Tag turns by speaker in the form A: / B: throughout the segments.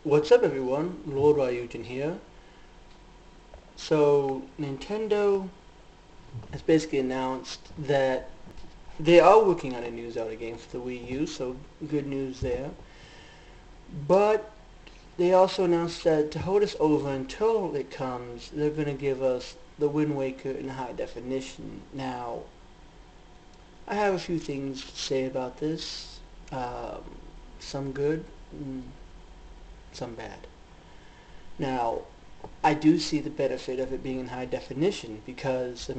A: What's up everyone, Lord Ryujin here. So Nintendo has basically announced that they are working on a new Zelda game for the Wii U, so good news there. But they also announced that to hold us over until it comes, they're going to give us the Wind Waker in high definition. Now, I have a few things to say about this. Um, some good, some bad. Now, I do see the benefit of it being in high definition because,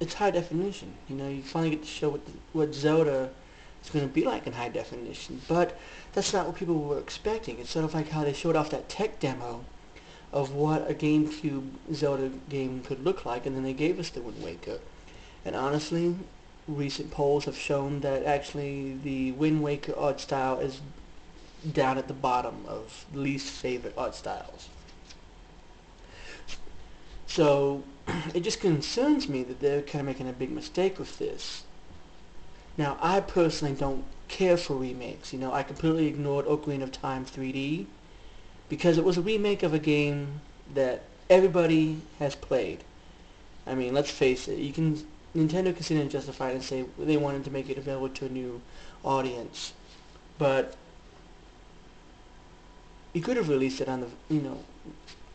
A: it's high definition. You finally get to show what Zelda is going to be like in high definition. But that's not what people were expecting. It's sort of like how they showed off that tech demo of what a GameCube Zelda game could look like, and then they gave us the Wind Waker. And honestly, recent polls have shown that actually the Wind Waker art style is down at the bottom of least favorite art styles. So it just concerns me that they're kind of making a big mistake with this. Now, I personally don't care for remakes. I completely ignored Ocarina of Time 3D because it was a remake of a game that everybody has played. Let's face it. Nintendo can sit and justify it and say they wanted to make it available to a new audience, but you could have released it on the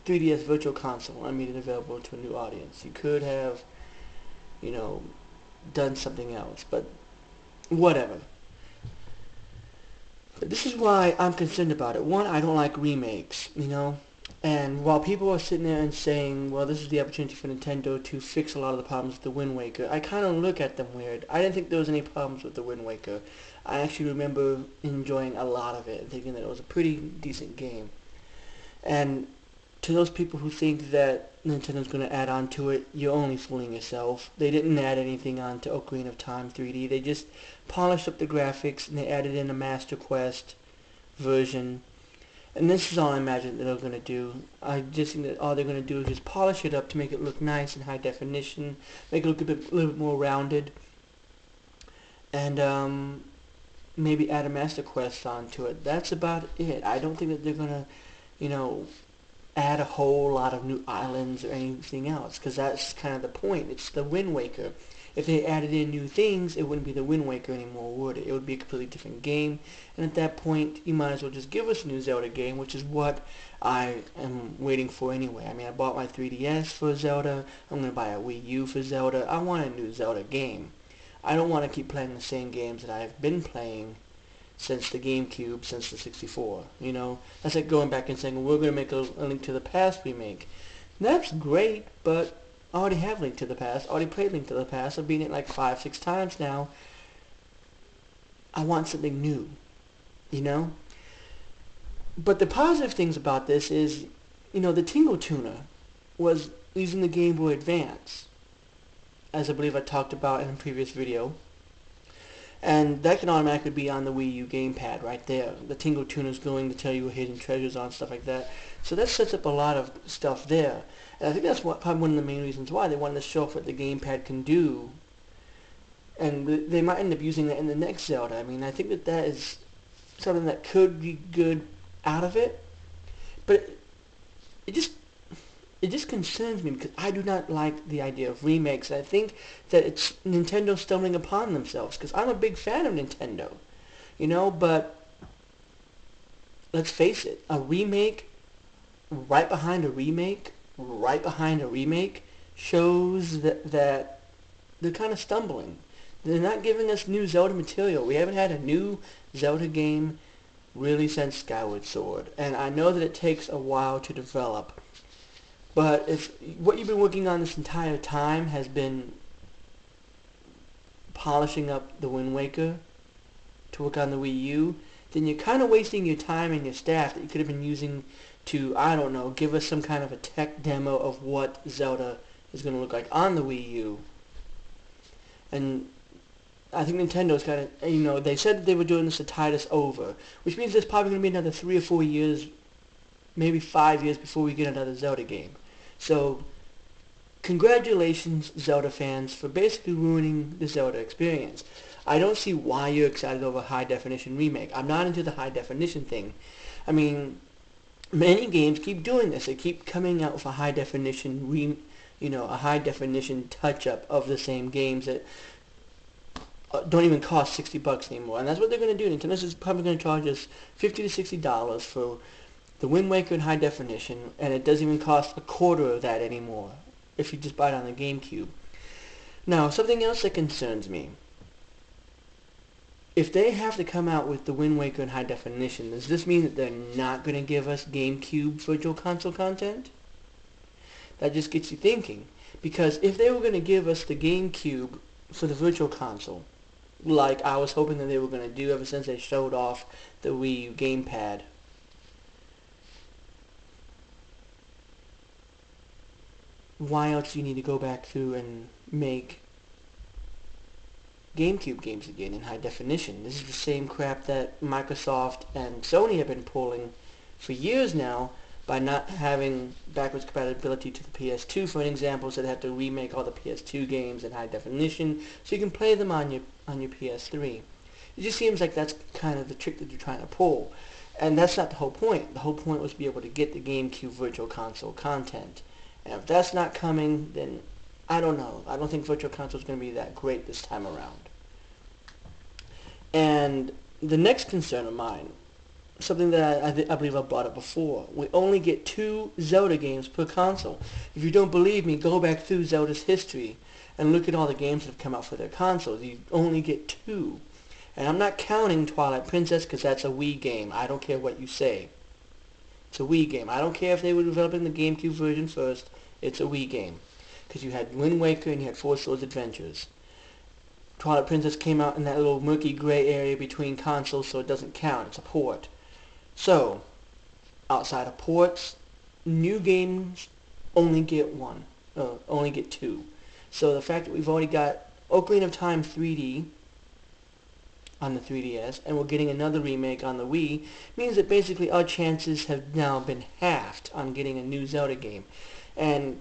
A: 3DS Virtual Console and made it available to a new audience. You could have you know done something else, but whatever. But this is why I'm concerned about it. One, I don't like remakes. And while people are sitting there and saying, well, this is the opportunity for Nintendo to fix a lot of the problems with the Wind Waker, I kind of look at them weird. I didn't think there was any problems with the Wind Waker. I actually remember enjoying a lot of it and thinking that it was a pretty decent game. And to those people who think that Nintendo's going to add on to it, you're only fooling yourself. They didn't add anything on to Ocarina of Time 3D. They just polished up the graphics and they added in a Master Quest version. And this is all I imagine that they're going to do. I just think that all they're going to do is just polish it up to make it look nice in high definition, make it look little bit more rounded, and maybe add a Master Quest onto it. That's about it. I don't think that they're going to, you know, add a whole lot of new islands or anything else, because that's kind of the point. It's the Wind Waker. If they added in new things, it wouldn't be the Wind Waker anymore, would it? It would be a completely different game, and at that point, you might as well just give us a new Zelda game, which is what I am waiting for anyway. I bought my 3DS for Zelda. I'm going to buy a Wii U for Zelda. I want a new Zelda game. I don't want to keep playing the same games that I've been playing since the GameCube, since the 64. That's like going back and saying, well, we're going to make a Link to the Past remake. That's great, but I already have Link to the Past. I already played Link to the Past. I've beaten it like 5, 6 times now. I want something new, you know? But the positive things about this is, the Tingle Tuner was using the Game Boy Advance, as I believe I talked about in a previous video. And that can automatically be on the Wii U gamepad right there. The Tingle Tuner is going to tell you where hidden treasures are and stuff like that. So that sets up a lot of stuff there. And I think that's probably one of the main reasons why they wanted to show off what the gamepad can do. And they might end up using that in the next Zelda. I think that is something that could be good out of it. But it just it just concerns me because I do not like the idea of remakes. I think that it's Nintendo stumbling upon themselves because I'm a big fan of Nintendo, but let's face it, a remake right behind a remake, right behind a remake shows that they're kind of stumbling. They're not giving us new Zelda material. We haven't had a new Zelda game really since Skyward Sword. And I know that it takes a while to develop. But if what you've been working on this entire time has been polishing up the Wind Waker to work on the Wii U, then you're kind of wasting your time and your staff that you could have been using to, I don't know, give us some kind of a tech demo of what Zelda is going to look like on the Wii U. And I think Nintendo's kind of, they said that they were doing this to tide us over, which means there's probably going to be another 3 or 4 years, maybe 5 years before we get another Zelda game. So, congratulations, Zelda fans, for basically ruining the Zelda experience. I don't see why you're excited over a high definition remake. I'm not into the high definition thing. I mean, many games keep doing this. They keep coming out with a high definition a high definition touch up of the same games that don't even cost $60 anymore. And that's what they're going to do. Nintendo's is probably going to charge us $50 to $60 for the Wind Waker in high definition, and it doesn't even cost a quarter of that anymore if you just buy it on the GameCube. Now, something else that concerns me. If they have to come out with the Wind Waker in high definition, does this mean that they're not going to give us GameCube Virtual Console content? That just gets you thinking. Because if they were going to give us the GameCube for the Virtual Console, like I was hoping that they were going to do ever since they showed off the Wii U gamepad, why else do you need to go back through and make GameCube games again in high definition? This is the same crap that Microsoft and Sony have been pulling for years now by not having backwards compatibility to the PS2, for an example, so they have to remake all the PS2 games in high definition so you can play them on your PS3. It just seems like that's kind of the trick that you're trying to pull. And that's not the whole point. The whole point was to be able to get the GameCube Virtual Console content. And if that's not coming, then I don't know. I don't think Virtual Console is going to be that great this time around. And the next concern of mine, something that I believe I brought up before, we only get 2 Zelda games per console. If you don't believe me, go back through Zelda's history and look at all the games that have come out for their consoles. You only get 2. And I'm not counting Twilight Princess because that's a Wii game. I don't care what you say. It's a Wii game. I don't care if they were developing the GameCube version first. It's a Wii game. Because you had Wind Waker and you had Four Swords Adventures. Twilight Princess came out in that little murky gray area between consoles, so it doesn't count. It's a port. So, outside of ports, new games only get 2. So the fact that we've already got Ocarina of Time 3D on the 3DS, and we're getting another remake on the Wii, means that basically our chances have now been halved on getting a new Zelda game. And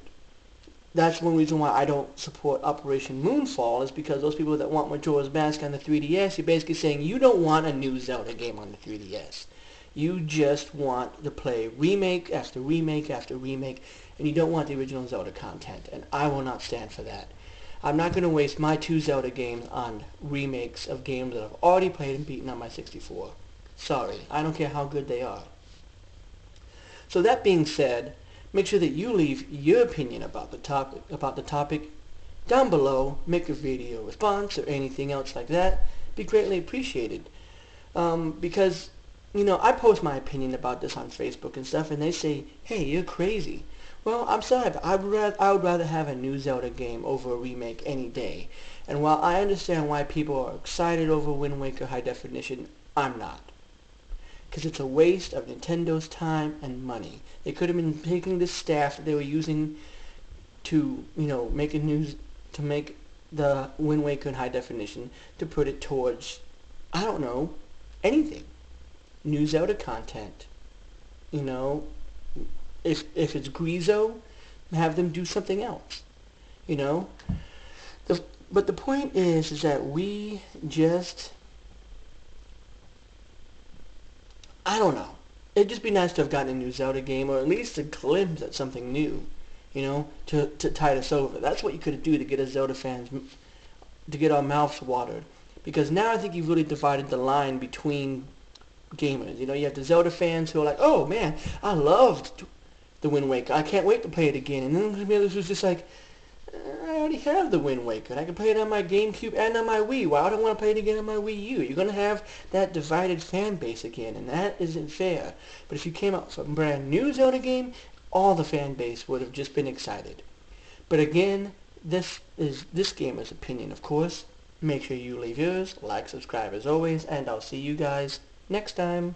A: that's one reason why I don't support Operation Moonfall, is because those people that want Majora's Mask on the 3DS, you're basically saying you don't want a new Zelda game on the 3DS. You just want to play remake after remake after remake, and you don't want the original Zelda content, and I will not stand for that. I'm not going to waste my 2 Zelda games on remakes of games that I've already played and beaten on my 64. Sorry, I don't care how good they are. So that being said, make sure that you leave your opinion about the topic down below. Make a video response or anything else like that. Be greatly appreciated. Because, I post my opinion about this on Facebook and stuff, and they say, hey, you're crazy. Well, I'm sorry, but I would rather have a new Zelda game over a remake any day. And while I understand why people are excited over Wind Waker High Definition, I'm not. Because it's a waste of Nintendo's time and money. They could have been taking this staff that they were using to, make the Wind Waker in high definition, to put it towards, I don't know, anything. New Zelda content. If it's Grezzo, have them do something else. But the point is that we just, I don't know. It'd just be nice to have gotten a new Zelda game, or at least a glimpse at something new, to tide us over. That's what you could do to get us Zelda fans, to get our mouths watered. Because now I think you've really divided the line between gamers. You have the Zelda fans who are like, oh man, I loved the Wind Waker. I can't wait to play it again. And then the others who's just like, I already have the Wind Waker. And I can play it on my GameCube and on my Wii. Why would I want to play it again on my Wii U? You're going to have that divided fan base again, and that isn't fair. But if you came out with a brand new Zelda game, all the fan base would have just been excited. But again, this is this gamer's opinion, of course. Make sure you leave yours, like, subscribe as always, and I'll see you guys next time.